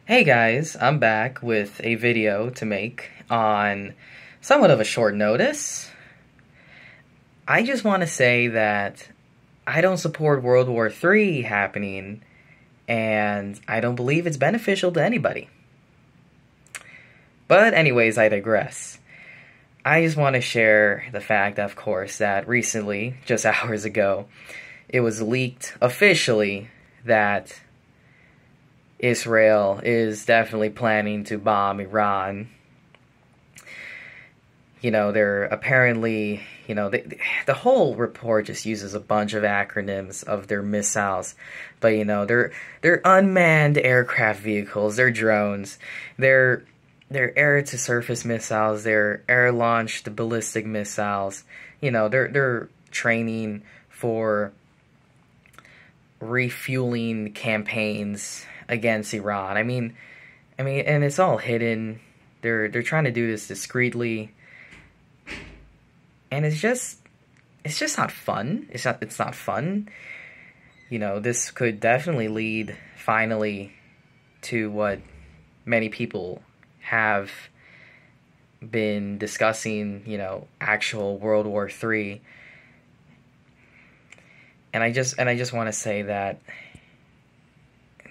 Hey guys, I'm back with a video to make on somewhat of a short notice. I just want to say that I don't support World War III happening, and I don't believe it's beneficial to anybody. But anyways, I digress. I just want to share the fact, of course, that recently, just hours ago, it was leaked officially that Israel is definitely planning to bomb Iran. They're apparently, the whole report just uses a bunch of acronyms of their missiles. But, they're unmanned aircraft vehicles, they're drones, they're air-to-surface missiles, they're air-launched ballistic missiles. They're training for refueling campaigns against Iran. I mean, and it's all hidden. They're trying to do this discreetly, and it's just not fun. It's not fun. This could definitely lead finally to what many people have been discussing. Actual World War III. And I just want to say that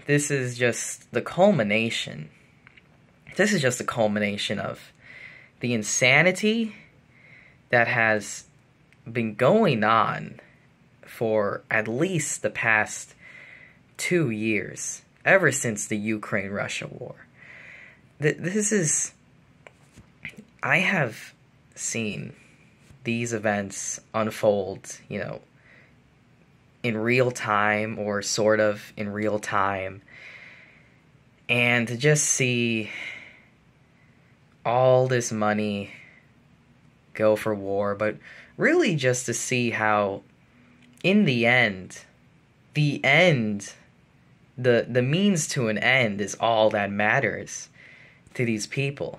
this is just the culmination. This is just the culmination of the insanity that has been going on for at least the past 2 years, ever since the Ukraine-Russia war. I have seen these events unfold, in real time, or sort of in real time, and to just see all this money go for war, but really just to see how in the the means to an end is all that matters to these people.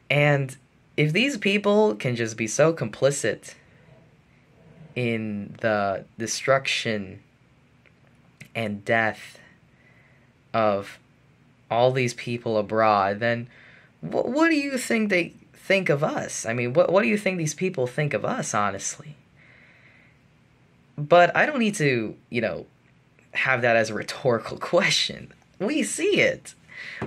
And if these people can just be so complicit in the destruction and death of all these people abroad, then what do you think they think of us? I mean, what do you think these people think of us, honestly? But I don't need to, have that as a rhetorical question. We see it.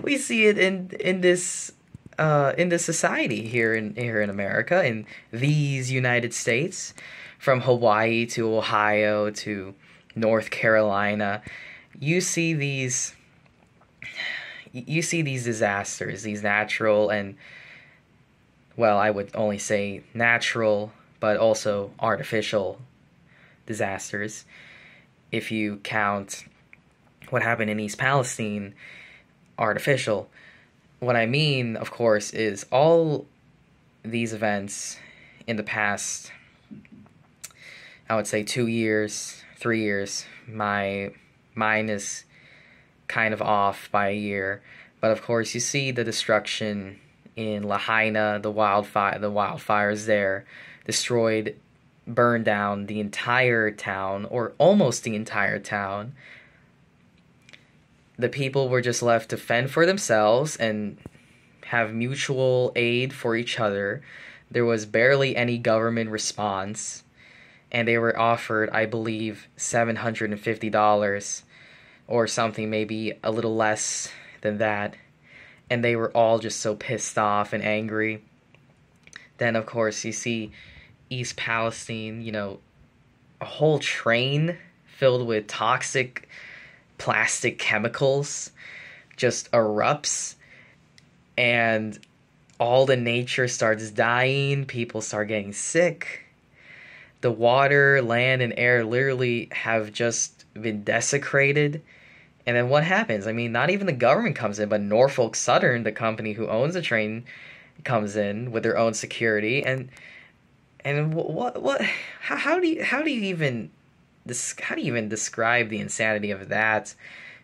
We see it in this society here in America, in these United States. From Hawaii to Ohio to North Carolina, you see these disasters, these natural and, well, I would only say natural, but also artificial disasters. If you count what happened in East Palestine, artificial. What I mean, of course, is all these events in the past, I would say 2 years, 3 years. My mind is kind of off by a year. But of course, you see the destruction in Lahaina, the wildfires there burned down the entire town, or almost the entire town. The people were just left to fend for themselves and have mutual aid for each other. There was barely any government response. And they were offered, I believe, $750 or something, maybe a little less than that. And they were all just so pissed off and angry. Then, of course, you see East Palestine, a whole train filled with toxic plastic chemicals just erupts. And all the nature starts dying. People start getting sick. The water, land, and air literally have just been desecrated. And then what happens? I mean, not even the government comes in, but Norfolk Southern, the company who owns the train, comes in with their own security. And what? How do you even describe the insanity of that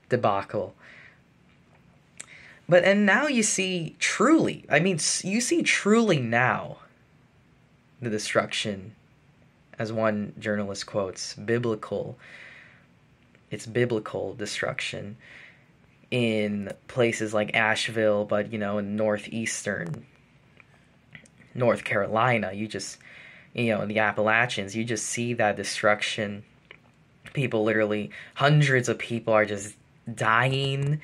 debacle? And now you see truly. I mean, you see truly now the destruction. As one journalist quotes, it's biblical destruction. in places like Asheville, but in northeastern North Carolina, in the Appalachians, you just see that destruction. People literally, hundreds of people are just dying,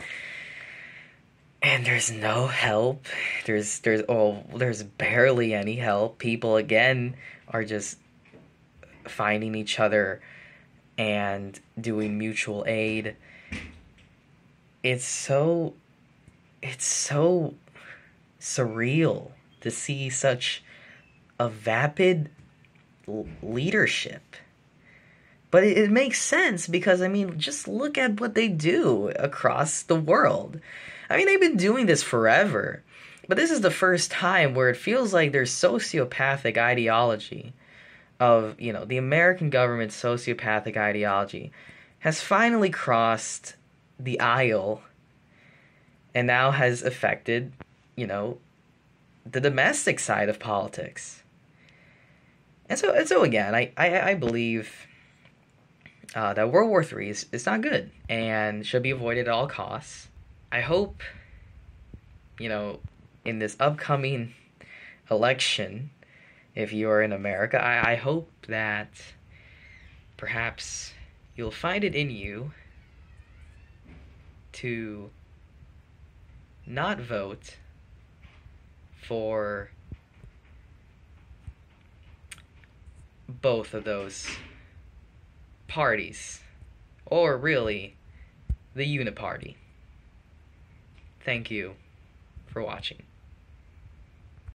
and there's no help. There's barely any help. People again are just finding each other and doing mutual aid. It's so surreal to see such a vapid leadership. But it makes sense because, just look at what they do across the world. They've been doing this forever. But this is the first time where it feels like their sociopathic ideology of, the American government's sociopathic ideology has finally crossed the aisle and now has affected, the domestic side of politics. And so again, I believe that World War III is not good and should be avoided at all costs. I hope, in this upcoming election, if you are in America, I hope that perhaps you'll find it in you to not vote for both of those parties, or really the uniparty. Thank you for watching.